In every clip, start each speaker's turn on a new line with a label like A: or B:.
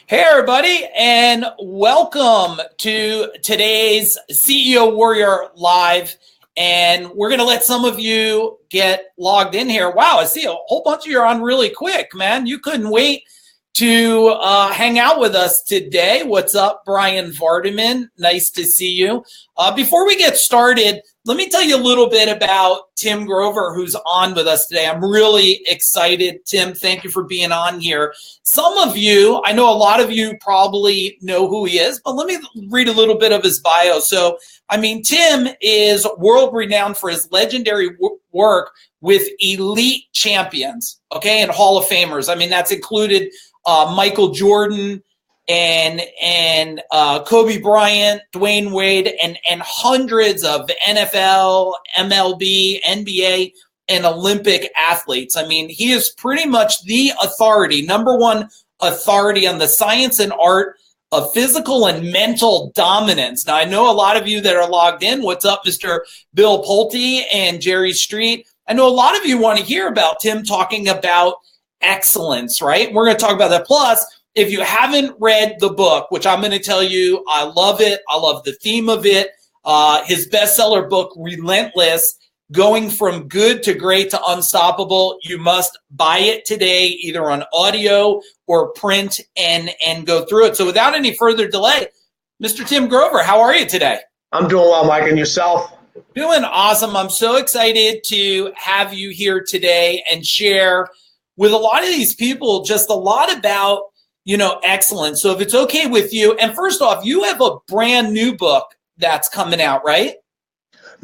A: Hey, everybody, and welcome to today's CEO Warrior Live. And we're going to let some of you get logged in here. Wow, I see a whole bunch of you are on really quick, man. You couldn't wait to hang out with us today. What's up, Brian Vardaman? Nice to see you. Before we get started, let me tell you a little bit about Tim Grover, who's on with us today. I'm really excited. Tim, thank you for being on here. Some of you, I know a lot of you probably know who he is, but let me read a little bit of his bio. So, Tim is world renowned for his legendary work with elite champions, and Hall of Famers. That's included Michael Jordan and Kobe Bryant, Dwayne Wade, and hundreds of NFL, MLB, NBA, and Olympic athletes. He is pretty much the authority, number one authority on the science and art of physical and mental dominance. Now, I know a lot of you that are logged in. What's up, Mr. Bill Pulte and Jerry Street? I know a lot of you want to hear about Tim talking about excellence, right? We're going to talk about that. Plus, if you haven't read the book, which I'm going to tell you, I love it. I love the theme of it. His bestseller book, Relentless, Going from Good to Great to Unstoppable. You must buy it today, either on audio or print, and go through it. So without any further delay, Mr. Tim Grover, how are you today?
B: I'm doing well, Mike, and yourself?
A: Doing awesome. I'm so excited to have you here today and share with a lot of these people just a lot about excellence. So if it's okay with you, and first off, you have a brand new book that's coming out, right?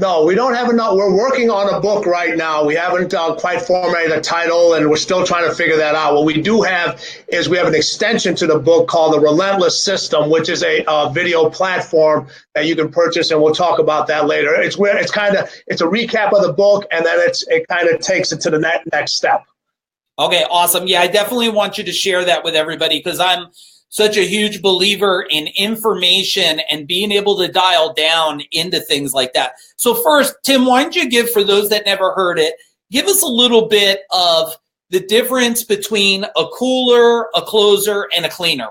B: No, we don't have enough. We're working on a book right now. We haven't quite formatted a title, and we're still trying to figure that out. What we do have is we have an extension to the book called The Relentless System, which is a video platform that you can purchase, and we'll talk about that later. It's a recap of the book, and then it kind of takes it to the next step.
A: Okay, awesome. Yeah, I definitely want you to share that with everybody because I'm such a huge believer in information and being able to dial down into things like that. So first, Tim, why don't you give, for those that never heard it, give us a little bit of the difference between a cooler, a closer, and a cleaner.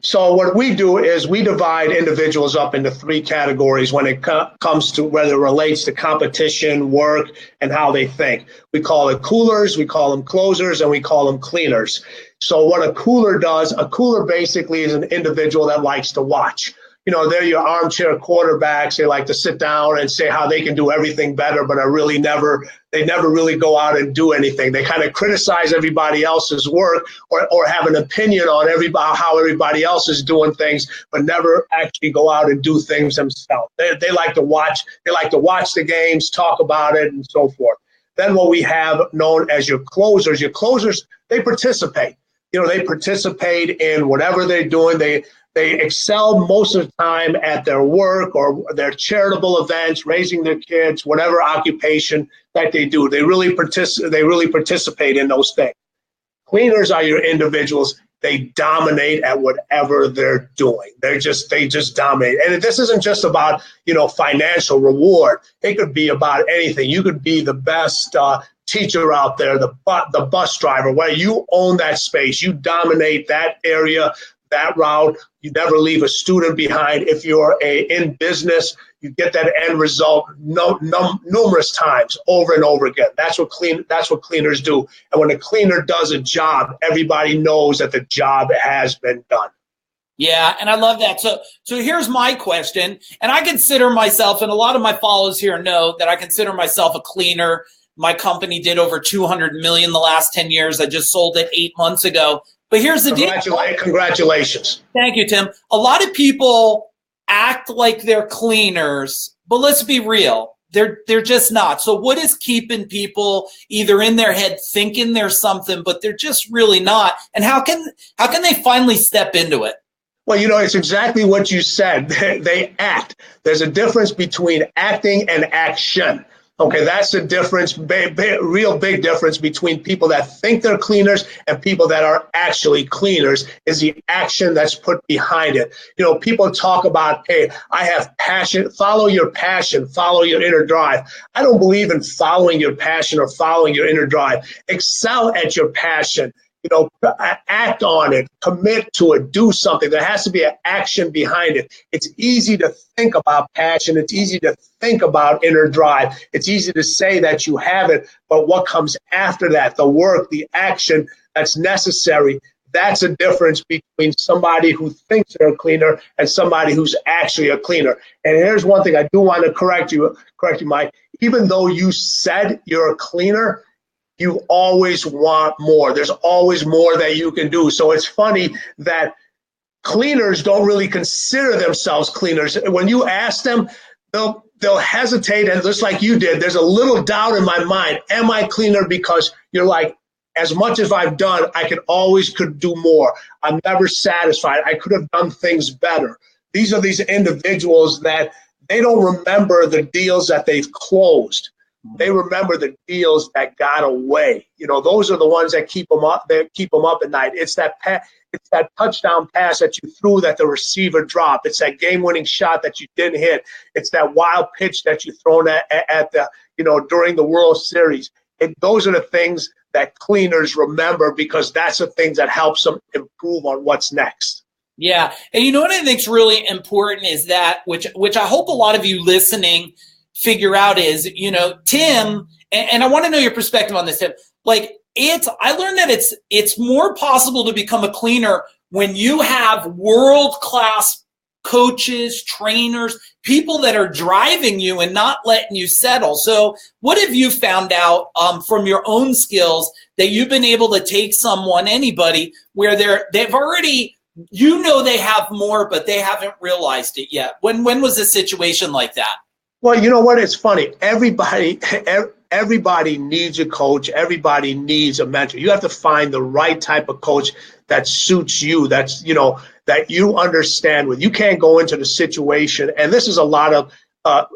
B: So what we do is we divide individuals up into three categories when it comes to whether it relates to competition, work, and how they think. We call it coolers, we call them closers, and we call them cleaners. So what a cooler does, a cooler basically is an individual that likes to watch. They're your armchair quarterbacks. They like to sit down and say how they can do everything better, but they never really go out and do anything. They kind of criticize everybody else's work or have an opinion on how everybody else is doing things, but never actually go out and do things themselves. They like to watch. They like to watch the games, talk about it, and so forth. Then what we have known as your closers, they participate. They participate in whatever they're doing. They excel most of the time at their work or their charitable events, raising their kids, whatever occupation that they do. They really participate in those things. Cleaners are your individuals. They dominate at whatever they're doing. They just dominate. And this isn't just about, financial reward. It could be about anything. You could be the best teacher out there, the bus driver, where you own that space. You dominate that area, that route. You never leave a student behind. If you're in business, you get that end result numerous times over and over again. That's what cleaners do. And when a cleaner does a job, everybody knows that the job has been done.
A: Yeah, and I love that. So here's my question, and I consider myself, and a lot of my followers here know that I consider myself a cleaner. My company did over $200 million the last 10 years. I just sold it 8 months ago. But here's the deal.
B: Congratulations.
A: Thank you, Tim. A lot of people act like they're cleaners, but let's be real. They're just not. So what is keeping people either in their head thinking there's something, but they're just really not? And how can they finally step into it?
B: Well, it's exactly what you said. They act. There's a difference between acting and action. Okay, that's the difference, real big difference between people that think they're cleaners and people that are actually cleaners is the action that's put behind it. People talk about, hey, I have passion. Follow your passion. Follow your inner drive. I don't believe in following your passion or following your inner drive. Excel at your passion. act on it, commit to it, do something. There has to be an action behind it. It's easy to think about passion. It's easy to think about inner drive. It's easy to say that you have it, but what comes after that, the work, the action that's necessary, that's a difference between somebody who thinks they're a cleaner and somebody who's actually a cleaner. And here's one thing I do want to correct you, Mike. Even though you said you're a cleaner, you always want more. There's always more that you can do. So it's funny that cleaners don't really consider themselves cleaners. When you ask them, they'll hesitate, and just like you did, there's a little doubt in my mind. Am I cleaner? Because you're like, as much as I've done, I could do more. I'm never satisfied. I could have done things better. These are these individuals that they don't remember the deals that they've closed. They remember the deals that got away. Those are the ones that keep them up. They keep them up at night. It's that touchdown pass that you threw that the receiver dropped. It's that game-winning shot that you didn't hit. It's that wild pitch that you thrown at the during the World Series. Those are the things that cleaners remember, because that's the things that helps them improve on what's next.
A: Yeah, and what I think is really important is that, which I hope a lot of you listening figure out is, Tim, and I want to know your perspective on this, Tim. I learned that it's more possible to become a cleaner when you have world-class coaches, trainers, people that are driving you and not letting you settle. So what have you found out from your own skills that you've been able to take anybody, where they've already, they have more, but they haven't realized it yet? When was a situation like that?
B: Well, you know what? It's funny. Everybody needs a coach. Everybody needs a mentor. You have to find the right type of coach that suits you. That's, that you understand with. You can't go into the situation. And this is a lot of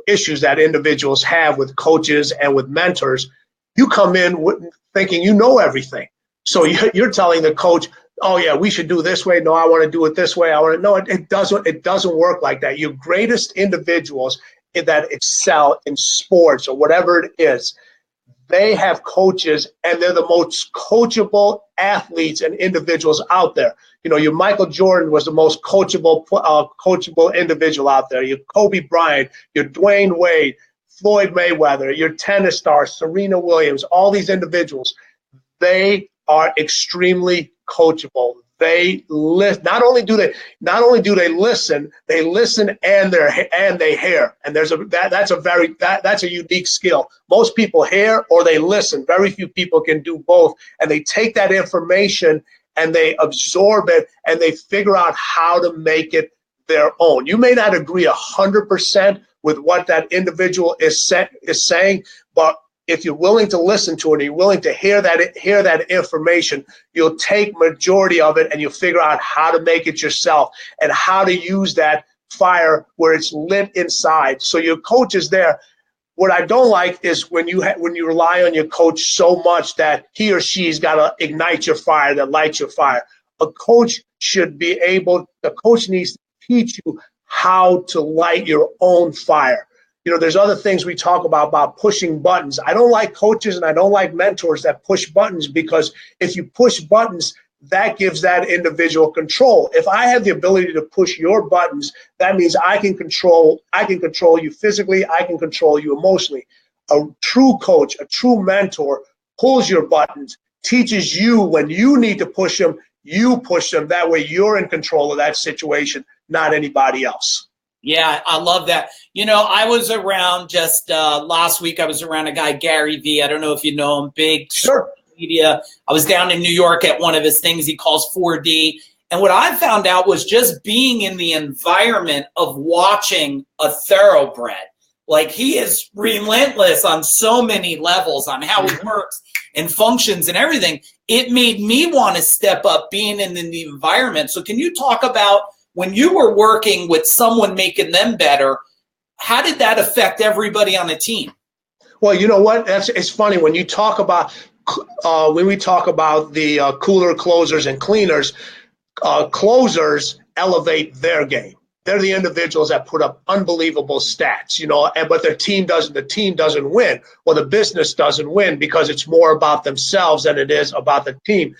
B: issues that individuals have with coaches and with mentors. You come in thinking you know everything. So you're telling the coach, oh yeah, we should do this way. No, I want to do it this way. It doesn't work like that. Your greatest individuals that excel in sports or whatever it is, they have coaches, and they're the most coachable athletes and individuals out there. Your Michael Jordan was the most coachable individual out there. Your Kobe Bryant, your Dwayne Wade, Floyd Mayweather, your tennis stars, Serena Williams, all these individuals, they are extremely coachable. They listen. Not only do they listen, they listen and they hear. And that's a unique skill. Most people hear or they listen. Very few people can do both. And they take that information and they absorb it and they figure out how to make it their own. You may not agree 100% with what that individual is saying, but if you're willing to listen to it, and you're willing to hear that information, you'll take majority of it and you'll figure out how to make it yourself and how to use that fire where it's lit inside. So your coach is there. What I don't like is when you rely on your coach so much that he or she's got to ignite your fire, that lights your fire. A coach the coach needs to teach you how to light your own fire. There's other things we talk about pushing buttons. I don't like coaches and I don't like mentors that push buttons, because if you push buttons, that gives that individual control. If I have the ability to push your buttons, that means I can control you physically, I can control you emotionally. A true coach, a true mentor pulls your buttons, teaches you when you need to push them, you push them. That way you're in control of that situation, not anybody else.
A: Yeah, I love that. I was around just last week. I was around a guy, Gary Vee. I don't know if you know him, big
B: Sure.
A: Media. I was down in New York at one of his things he calls 4D. And what I found out was just being in the environment of watching a thoroughbred. He is relentless on so many levels on how he works and functions and everything. It made me want to step up being in the environment. So can you talk about, when you were working with someone making them better, how did that affect everybody on the team?
B: Well, you know what? It's funny when we talk about the cooler closers and cleaners. Closers elevate their game. They're the individuals that put up unbelievable stats, but the team doesn't win, or the business doesn't win, because it's more about themselves than it is about the team.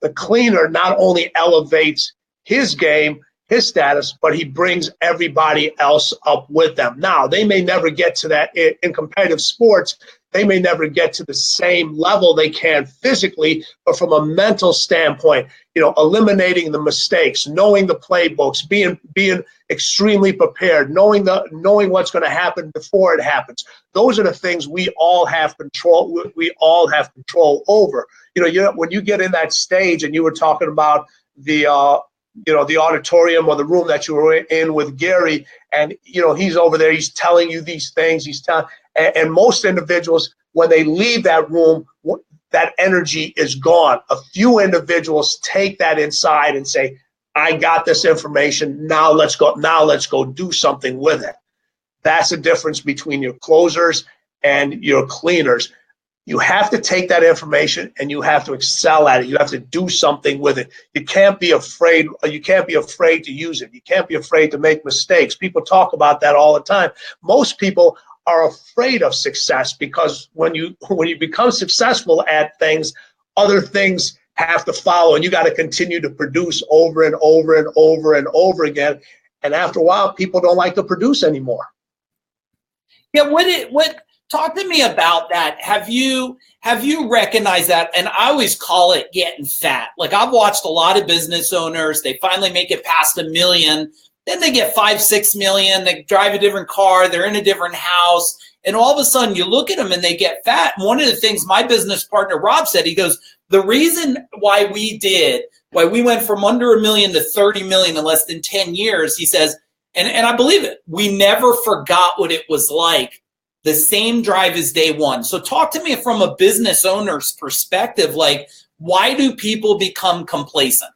B: The cleaner not only elevates his game, his status, but he brings everybody else up with them. Now, they may never get to that in competitive sports. They may never get to the same level they can physically, but from a mental standpoint, eliminating the mistakes, knowing the playbooks, being extremely prepared, knowing what's going to happen before it happens. Those are the things we all have control. We all have control over. When you get in that stage, and you were talking about the auditorium or the room that you were in with Gary, and he's over there, he's telling you these things, and most individuals, when they leave that room, that energy is gone. A few individuals take that inside and say, I got this information, now let's go do something with it. That's the difference between your closers and your cleaners. You have to take that information and you have to excel at it. You have to do something with it. You can't be afraid. You can't be afraid to use it. You can't be afraid to make mistakes. People talk about that all the time. Most people are afraid of success because when you become successful at things, other things have to follow, and you got to continue to produce over and over and over and over again. And after a while, people don't like to produce anymore.
A: Yeah, talk to me about that. Have you recognized that? And I always call it getting fat. Like, I've watched a lot of business owners, they finally make it past $1 million. Then they get 5-6 million, they drive a different car, they're in a different house, and all of a sudden you look at them and they get fat. And one of the things my business partner Rob said, he goes, the reason why we went from under $1 million to 30 million in less than 10 years, he says, and I believe it, we never forgot what it was like. The same drive as day one. So talk to me from a business owner's perspective, like, why do people become complacent?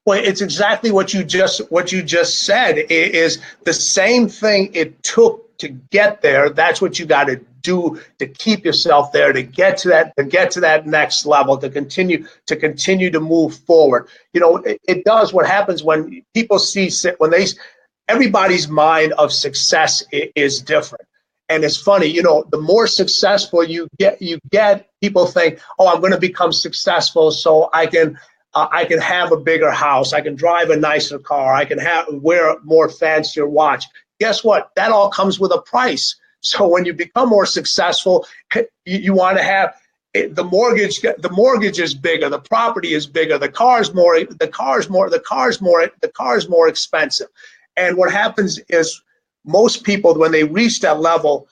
B: Well, it's exactly what you just said. It is the same thing it took to get there. That's what you got to do to keep yourself there, to get to that next level, to continue to move forward. It does. What happens when people everybody's mind of success is different. And it's funny, the more successful you get, people think, oh, I'm going to become successful so I can have a bigger house, I can drive a nicer car, I can wear a more fancier watch. Guess what? That all comes with a price. So when you become more successful, you want to have the mortgage. The mortgage is bigger, the property is bigger, the car's more expensive. And what happens is, most people, when they reach that level,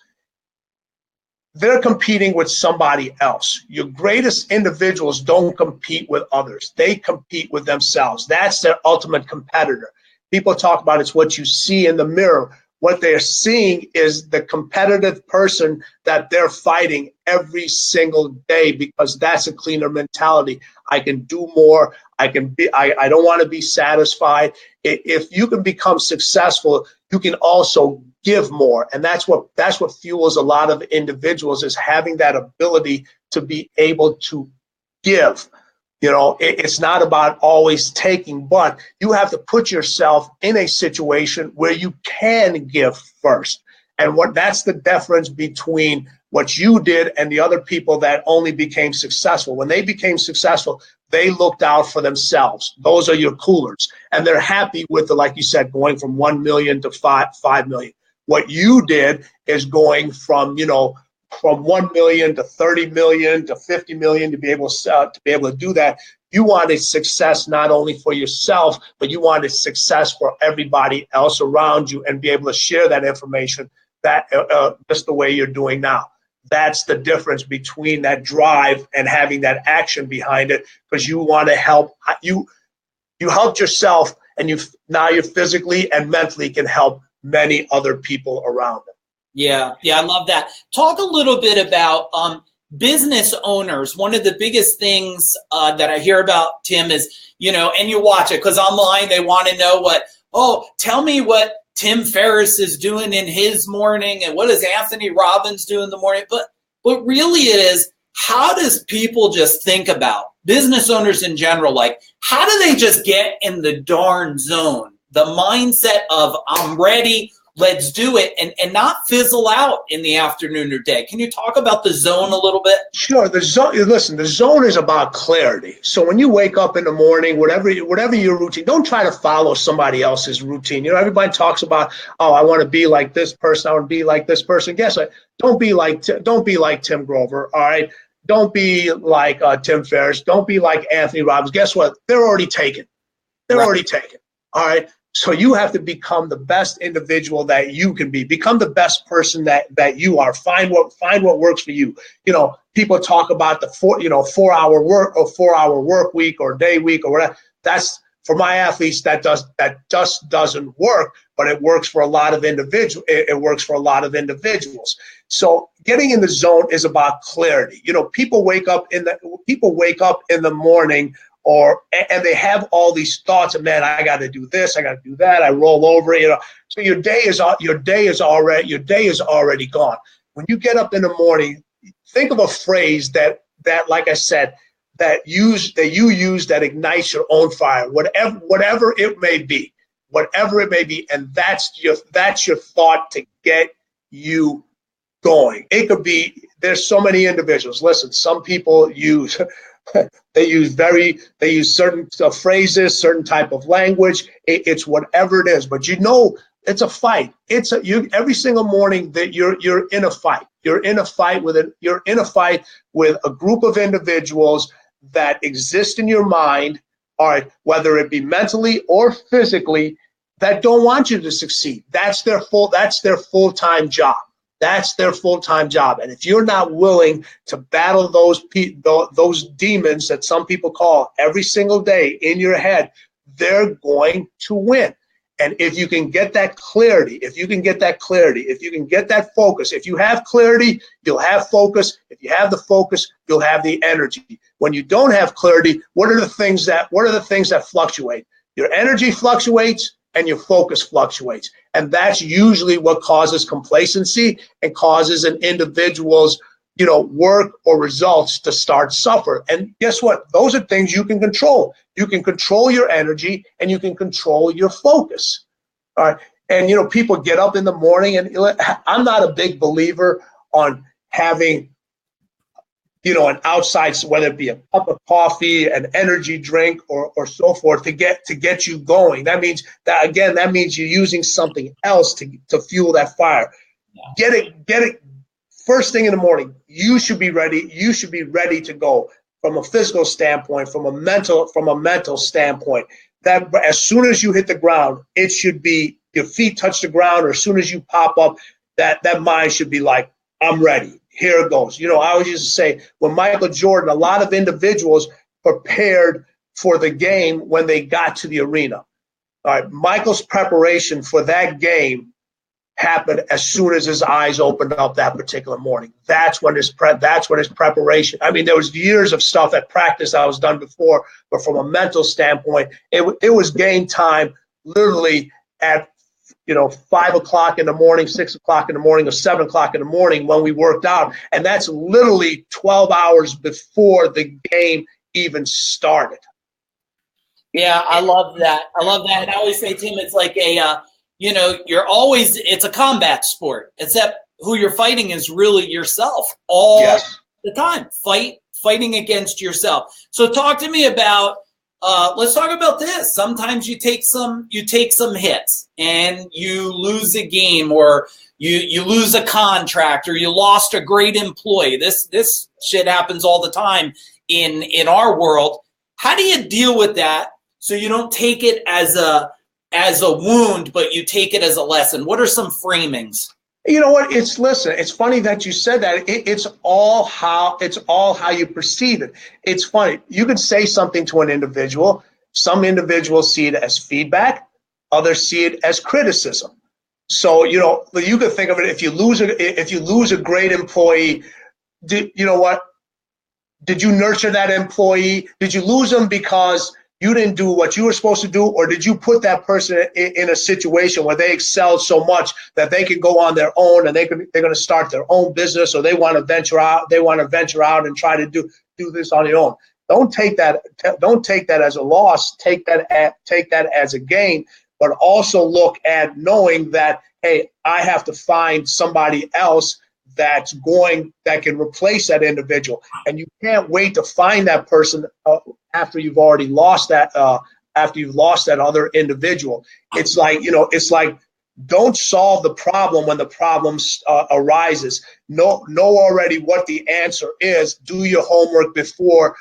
B: they're competing with somebody else. Your greatest individuals don't compete with others. They compete with themselves. That's their ultimate competitor. People talk about it's what you see in the mirror. What they're seeing is the competitive person that they're fighting every single day, because that's a cleaner mentality. I can do more. I don't want to be satisfied. If you can become successful, you can also give more. And that's what fuels a lot of individuals, is having that ability to be able to give. It's not about always taking, but you have to put yourself in a situation where you can give first. And that's the difference between what you did and the other people that only became successful. When they became successful, they looked out for themselves. Those are your coolers. And they're happy with like you said, going from 1 million to 5 million. What you did is going from 1 million to 30 million to 50 million to be able to do that. You wanted success not only for yourself, but you wanted success for everybody else around you, and be able to share that information that just the way you're doing now. That's the difference between that drive and having that action behind it, because you want to help. You helped yourself, and now you physically and mentally can help many other people around them.
A: Yeah, I love that. Talk a little bit about business owners. One of the biggest things that I hear about, Tim, is, and you watch it because online they want to know tell me what Tim Ferriss is doing in his morning, and what does Anthony Robbins do in the morning? But really it is, how does people just think about business owners in general? Like, how do they just get in the darn zone? The mindset of, I'm ready. let's do it, and not fizzle out in the afternoon or day. Can you talk about the zone a little bit?
B: Sure. The zone. Listen, the zone is about clarity. So when you wake up in the morning, whatever your routine, don't try to follow somebody else's routine. You know, everybody talks about, oh, I want to be like this person. I want to be like this person. Guess what? Don't be like Tim Grover. All right. Don't be like Tim Ferriss. Don't be like Anthony Robbins. Guess what? They're already taken. They're already taken. All right. So you have to become the best individual that you can be. Become the best person that you are. Find what works for you. You know, people talk about the 4-hour work week or day week or whatever. That's, for my athletes, that just doesn't work, but it works for a lot of individuals. It works for a lot of individuals. So getting in the zone is about clarity. You know, people wake up in the morning, and they have all these thoughts of, man, I got to do this, I got to do that. I roll over, you know. So your day is already gone. When you get up in the morning, think of a phrase that like I said, that you use that ignites your own fire, whatever it may be, and that's your thought to get you going. It could be, there's so many individuals. Listen, some people use they use certain phrases, certain type of language. It's whatever it is, but you know, it's a fight. Every single morning that you're in a fight. You're in a fight with a group of individuals that exist in your mind, all right, whether it be mentally or physically, that don't want you to succeed. That's their full-time job. That's their full-time job. And if you're not willing to battle those demons that some people call every single day in your head, they're going to win. And if you can get that clarity, if you can get that focus, if you have clarity, you'll have focus. If you have the focus, you'll have the energy. When you don't have clarity, what are the things that fluctuate? Your energy fluctuates and your focus fluctuates. And that's usually what causes complacency and causes an individual's, you know, work or results to start suffer. And guess what? Those are things you can control. You can control your energy and you can control your focus. All right. And, you know, people get up in the morning, and I'm not a big believer on having, you know, an outside, whether it be a cup of coffee, an energy drink, or so forth, to get you going. That means you're using something else to fuel that fire. Yeah. Get it first thing in the morning. You should be ready. You should be ready to go from a physical standpoint, from a mental standpoint. That as soon as you hit the ground, it should be your feet touch the ground, or as soon as you pop up, that mind should be like, I'm ready. Here it goes. You know, I always used to say, when Michael Jordan, a lot of individuals prepared for the game when they got to the arena. All right, Michael's preparation for that game happened as soon as his eyes opened up that particular morning. That's when his preparation. I mean, there was years of stuff at practice I was done before, but from a mental standpoint, it was game time literally at, you know, 5 o'clock in the morning, 6 o'clock in the morning, or 7 o'clock in the morning when we worked out. And that's literally 12 hours before the game even started.
A: Yeah, I love that. And I always say, Tim, it's like it's a combat sport, except who you're fighting is really yourself all the time. Fighting against yourself. So talk to me about, let's talk about this. Sometimes you take some hits and you lose a game, or you lose a contract, or you lost a great employee. This shit happens all the time in our world. How do you deal with that so you don't take it as a wound, but you take it as a lesson? What are some framings?
B: You know what? It's funny that you said that. It's all how you perceive it. It's funny. You can say something to an individual. Some individuals see it as feedback. Others see it as criticism. So, you know, you could think of it, if you lose a great employee, you know what? Did you nurture that employee? Did you lose them because you didn't do what you were supposed to do, or did you put that person in a situation where they excelled so much that they can go on their own and they're going to start their own business, or they want to venture out? They want to venture out and try to do this on their own. Don't take that as a loss. Take that as a gain. but also look at knowing that, hey, I have to find somebody else that can replace that individual. And you can't wait to find that person after you've already lost that, after you've lost that other individual. It's like, don't solve the problem when the problem arises. Know already what the answer is. Do your homework before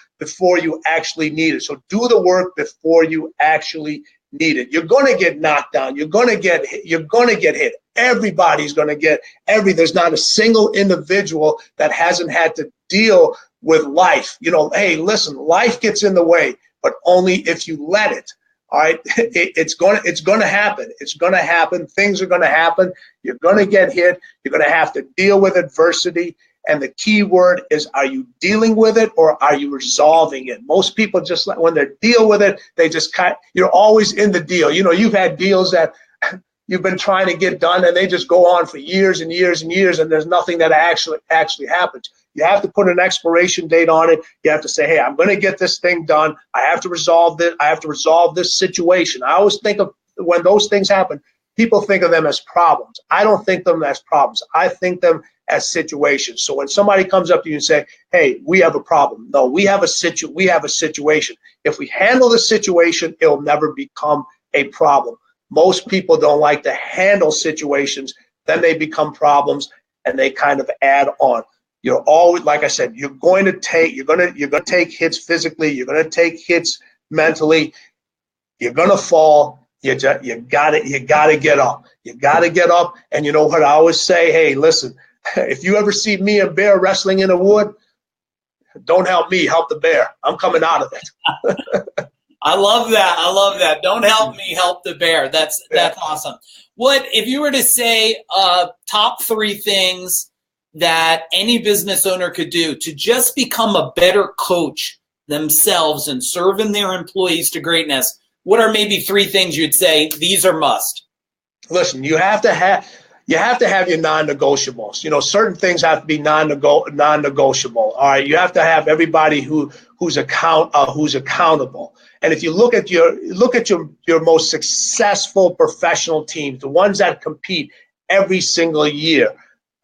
B: you actually need it. So do the work before you actually need it. You're going to get knocked down. You're going to get hit. Everybody's going to get there's not a single individual that hasn't had to deal with life. Hey, listen, life gets in the way, but only if you let it. All right, it's going to happen. It's going to happen. Things are going to happen. You're going to get hit. You're going to have to deal with adversity. And the key word is, are you dealing with it or are you resolving it? Most people just when they deal with it, you're always in the deal. You've had deals that you've been trying to get done and they just go on for years and years and years, and there's nothing that actually happens. You have to put an expiration date on it. You have to say, hey, I'm going to get this thing done. I have to resolve this. I have to resolve this situation. I always think of when those things happen, people think of them as problems. I don't think them as problems. I think them as situations. So when somebody comes up to you and say, hey, we have a problem. No, we have a situation. If we handle the situation, it'll never become a problem. Most people don't like to handle situations. Then they become problems and they kind of add on. You're always, like I said, you're going to take hits physically. You're going to take hits mentally. You're going to fall. You got to get up. You got to get up. And you know what I always say? Hey, listen, if you ever see me and bear wrestling in the wood, don't help me, help the bear. I'm coming out of it.
A: I love that. Don't help me, help the bear. That's awesome. What if you were to say top 3 things that any business owner could do to just become a better coach themselves and serving their employees to greatness? What are maybe 3 things you'd say these are must?
B: Listen, you have to have your non-negotiables. Certain things have to be non-negotiable. All right, you have to have everybody who's accountable. And if you look at your most successful professional teams, the ones that compete every single year,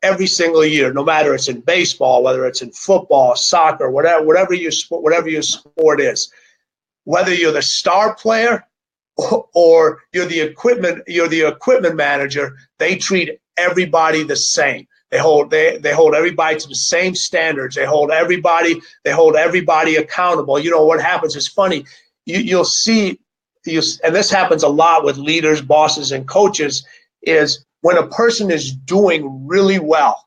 B: no matter it's in baseball, whether it's in football, soccer, whatever your sport is, whether you're the star player or you're the equipment manager, they treat everybody the same. They hold everybody to the same standards. They hold everybody accountable. What happens is funny. You'll see, and this happens a lot with leaders, bosses, and coaches, is when a person is doing really well,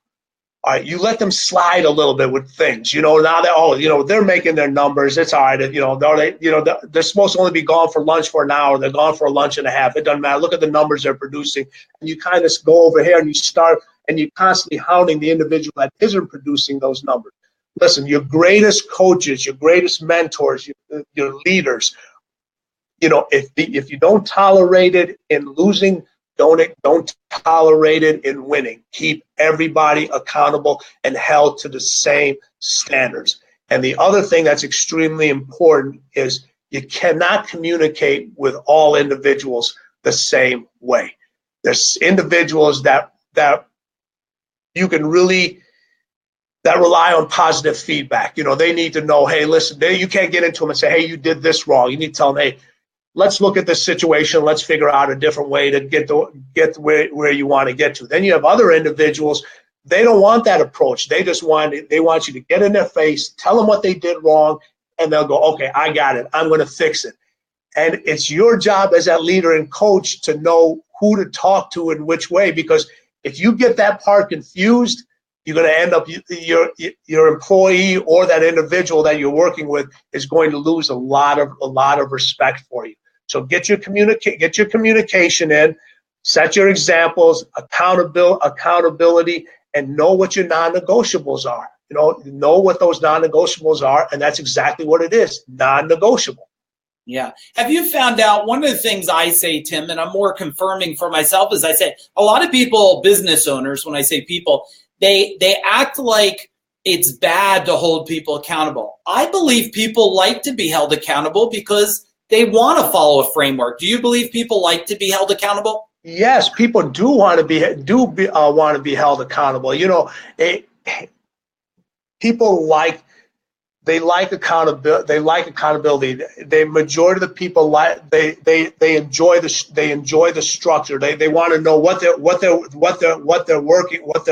B: all right, you let them slide a little bit with things. Now that they're making their numbers, it's all right. They're supposed to only be gone for lunch for an hour. They're gone for a lunch and a half. It doesn't matter. Look at the numbers they're producing, and you kind of go over here and you're constantly hounding the individual that isn't producing those numbers. Listen, your greatest coaches, your greatest mentors, your leaders, if you don't tolerate it in losing, don't tolerate it in winning. Keep everybody accountable and held to the same standards. And the other thing that's extremely important is you cannot communicate with all individuals the same way. There's individuals that you can really that rely on positive feedback. They need to know, hey, listen, you can't get into them and say, hey, you did this wrong. You need to tell them, hey, let's look at this situation. Let's figure out a different way to get where you want to get to. Then you have other individuals. They don't want that approach. They want you to get in their face, tell them what they did wrong, and they'll go, okay, I got it. I'm going to fix it. And it's your job as that leader and coach to know who to talk to in which way, because if you get that part confused, you're going to end up your employee or that individual that you're working with is going to lose a lot of respect for you. So get your communication in, set your examples, accountability, and know what your non-negotiables are. Know what those non-negotiables are, and that's exactly what it is, non-negotiable.
A: Yeah. Have you found out, one of the things I say, Tim, and I'm more confirming for myself, is I say a lot of people, business owners, when I say people, they act like it's bad to hold people accountable. I believe people like to be held accountable because they want to follow a framework. Do you believe people like to be held accountable?
B: Yes, people do want to be held accountable. People they like accountability. They like accountability. The majority of the people they enjoy the structure. They want to know what they're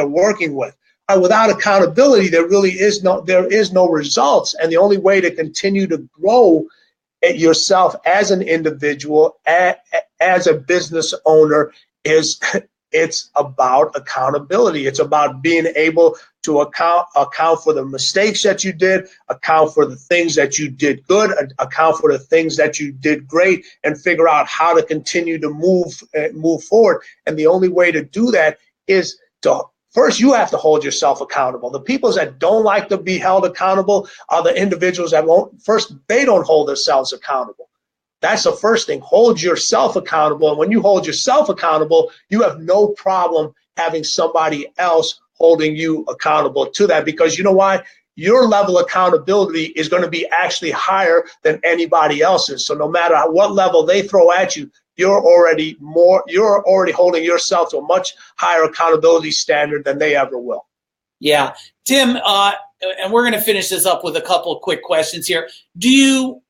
B: working with. Without accountability, there is no results, and the only way to continue to grow yourself as an individual, as a business owner, it's about accountability. It's about being able to account for the mistakes that you did, account for the things that you did good, account for the things that you did great, and figure out how to continue to move forward. And the only way to do that is to first, you have to hold yourself accountable. The people that don't like to be held accountable are the individuals that won't. First, they don't hold themselves accountable. That's the first thing. Hold yourself accountable. And when you hold yourself accountable, you have no problem having somebody else holding you accountable to that. Because you know why? Your level of accountability is going to be actually higher than anybody else's. So no matter what level they throw at you, you're already holding yourself to a much higher accountability standard than they ever will.
A: Yeah. Tim, and we're going to finish this up with a couple of quick questions here. Do you,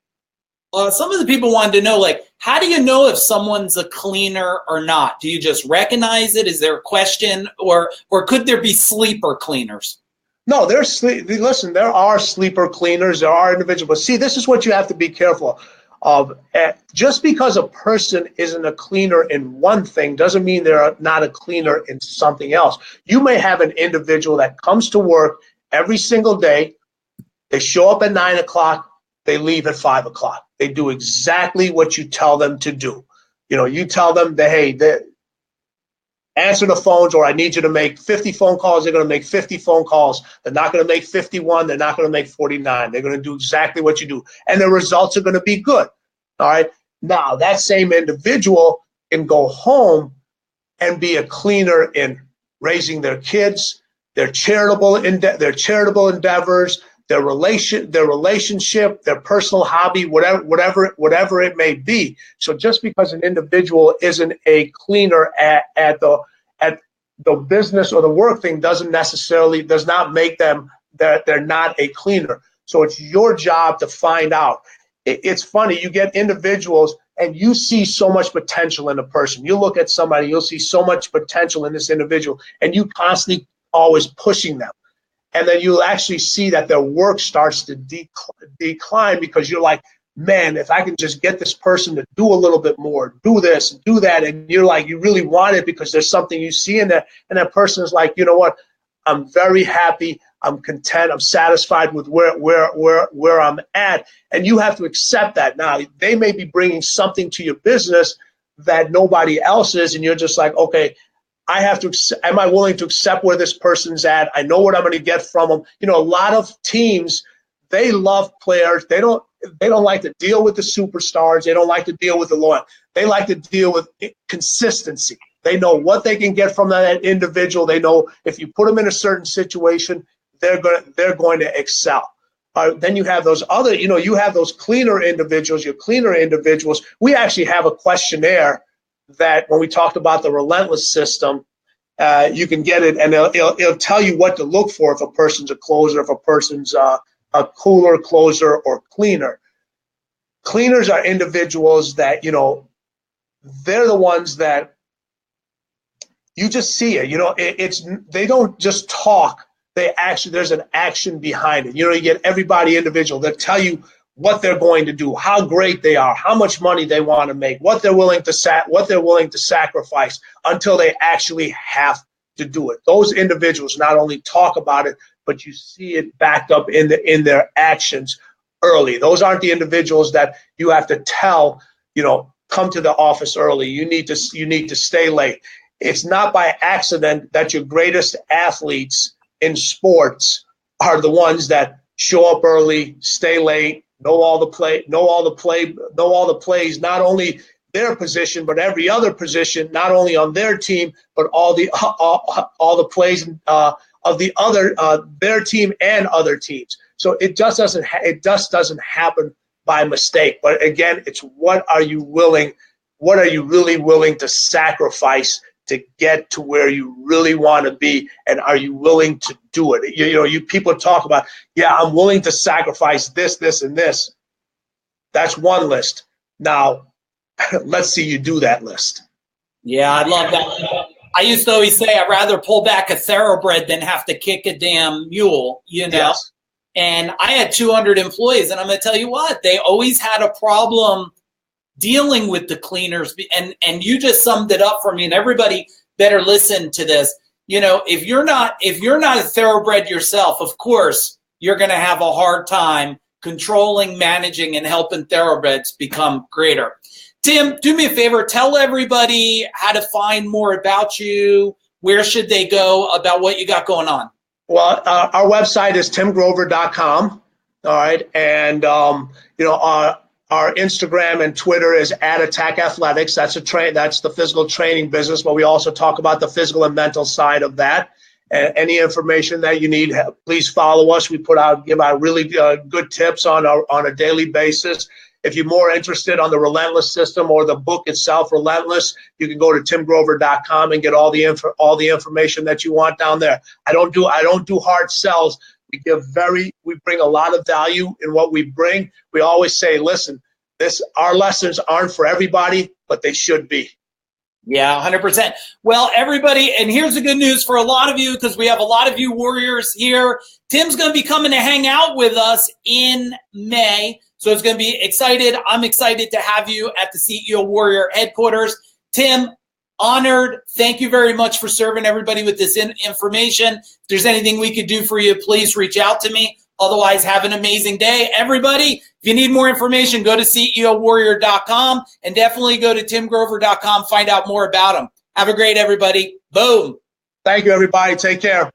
A: some of the people wanted to know, like, how do you know if someone's a cleaner or not? Do you just recognize it? Is there a question, or could there be sleeper cleaners?
B: No, listen, there are sleeper cleaners. There are individuals. But see, this is what you have to be careful of. Just because a person isn't a cleaner in one thing doesn't mean they're not a cleaner in something else. You may have an individual that comes to work every single day. They show up at 9 o'clock. They leave at 5 o'clock. They do exactly what you tell them to do. You tell them that, hey, answer the phones, or I need you to make 50 phone calls. They're going to make 50 phone calls. They're not going to make 51. They're not going to make 49. They're going to do exactly what you do. And the results are going to be good. All right. Now, that same individual can go home and be a cleaner in raising their kids, their charitable endeavors, their relationship, their personal hobby, whatever it may be. So just because an individual isn't a cleaner at the business or the work thing does not make them that they're not a cleaner. So it's your job to find out. It's funny, you get individuals and you see so much potential in a person. You look at somebody, you'll see so much potential in this individual, and you constantly always pushing them. And then you'll actually see that their work starts to decline because you're like, man, if I can just get this person to do a little bit more, do this, do that. And you're like, you really want it because there's something you see in there. And that person is like, you know what? I'm very happy. I'm content. I'm satisfied with where I'm at. And you have to accept that. Now, they may be bringing something to your business that nobody else is. And you're just like, okay, am I willing to accept where this person's at? I know what I'm going to get from them. A lot of teams, they love players. They don't like to deal with the superstars. They don't like to deal with the loyal. They like to deal with consistency. They know what they can get from that individual. They know if you put them in a certain situation, they're going to excel. Then you have those other, you have those cleaner individuals, your cleaner individuals. We actually have a questionnaire that when we talked about the relentless system, you can get it, and it'll tell you what to look for if a person's a closer, if a person's a cooler, closer, or cleaner. Cleaners are individuals that, they're the ones that you just see it. They don't just talk. There's an action behind it. You get everybody individual that tell you what they're going to do, how great they are, how much money they want to make, what they're willing to sacrifice until they actually have to do it. Those individuals not only talk about it, but you see it backed up in their actions early. Those aren't the individuals that you have to tell, come to the office early. You need to stay late. It's not by accident that your greatest athletes in sports are the ones that show up early, stay late, know all the plays, not only their position, but every other position, not only on their team, but all the plays of the other their team and other teams. So it just doesn't happen by mistake. But again, it's what are you really willing to sacrifice to get to where you really want to be, and are you willing to do it? You people talk about, yeah, I'm willing to sacrifice this, this, and this. That's one list. Now, let's see you do that list.
A: Yeah, I love that. I used to always say I'd rather pull back a thoroughbred than have to kick a damn mule,
B: Yes.
A: And I had 200 employees, and I'm going to tell you what, they always had a problem dealing with the cleaners, and you just summed it up for me, and everybody better listen to this. If you're not a thoroughbred yourself, of course you're going to have a hard time controlling, managing, and helping thoroughbreds become greater. Tim, do me a favor, tell everybody how to find more about you. Where should they go about what you got going on?
B: Well, our website is timgrover.com. All right, and our Instagram and Twitter is @Attack Athletics. That's the physical training business, but we also talk about the physical and mental side of that. And any information that you need, please follow us. We give out really good tips on a daily basis. If you're more interested on the Relentless system or the book itself, Relentless, you can go to timgrover.com and get all the information that you want down there. I don't do hard sells. We bring a lot of value in what we bring. We always say, listen, our lessons aren't for everybody, but they should be.
A: Yeah, 100%. Well, everybody, and here's the good news for a lot of you, because we have a lot of you warriors here. Tim's going to be coming to hang out with us in May, so it's going to be excited. I'm excited to have you at the CEO Warrior headquarters. Tim, honored. Thank you very much for serving everybody with this information. If there's anything we could do for you, please reach out to me. Otherwise, have an amazing day. Everybody, if you need more information, go to CEOwarrior.com and definitely go to timgrover.com. Find out more about him. Have a great everybody. Boom.
B: Thank you, everybody. Take care.